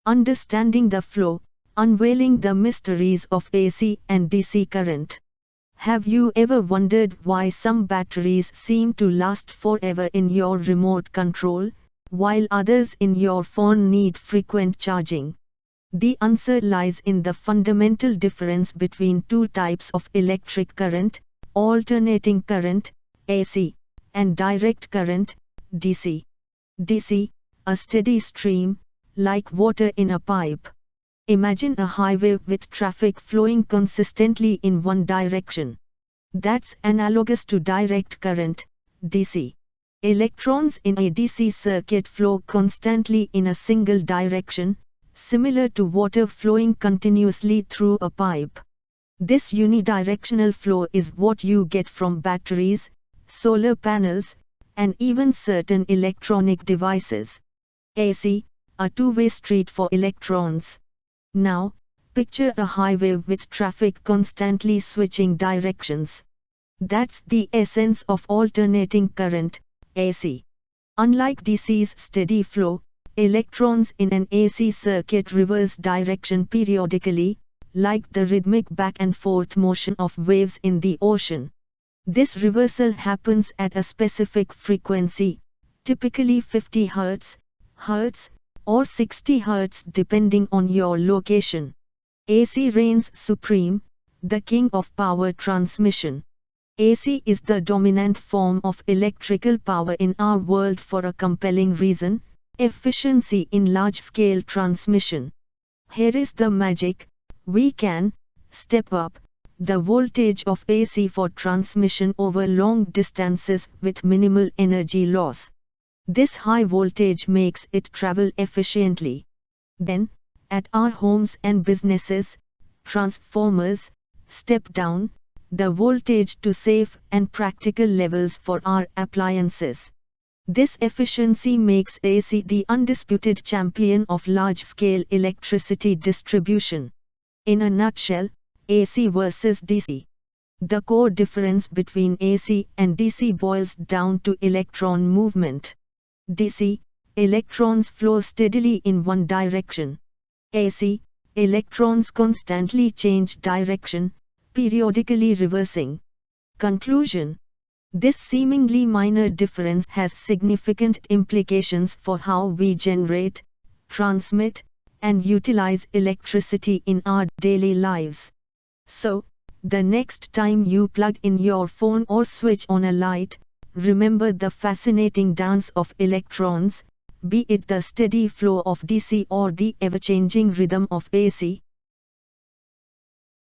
Understanding the flow, unveiling the mysteries of AC and DC current. Have you ever wondered why some batteries seem to last forever in your remote control, while others in your phone need frequent charging? The answer lies in the fundamental difference between two types of electric current: alternating current, AC, and direct current, DC. DC, a steady stream, like water in a pipe. Imagine a highway with traffic flowing consistently in one direction. That's analogous to direct current, DC. Electrons in a DC circuit flow constantly in a single direction, similar to water flowing continuously through a pipe. This unidirectional flow is what you get from batteries, solar panels, and even certain electronic devices. AC, a two-way street for electrons. Now, picture a highway with traffic constantly switching directions. That's the essence of alternating current, AC. Unlike DC's steady flow, electrons in an AC circuit reverse direction periodically, like the rhythmic back and forth motion of waves in the ocean. This reversal happens at a specific frequency, typically 50 Hz, or 60 Hz depending on your location. AC reigns supreme, the king of power transmission. AC is the dominant form of electrical power in our world for a compelling reason: efficiency in large-scale transmission. Here is the magic: we can step up the voltage of AC for transmission over long distances with minimal energy loss. This high voltage makes it travel efficiently. Then, at our homes and businesses, transformers step down the voltage to safe and practical levels for our appliances. This efficiency makes AC the undisputed champion of large-scale electricity distribution. In a nutshell, AC versus DC. The core difference between AC and DC boils down to electron movement. DC, electrons flow steadily in one direction. AC, electrons constantly change direction, periodically reversing. Conclusion: this seemingly minor difference has significant implications for how we generate, transmit, and utilize electricity in our daily lives. So, the next time you plug in your phone or switch on a light, remember the fascinating dance of electrons, be it the steady flow of DC or the ever-changing rhythm of AC.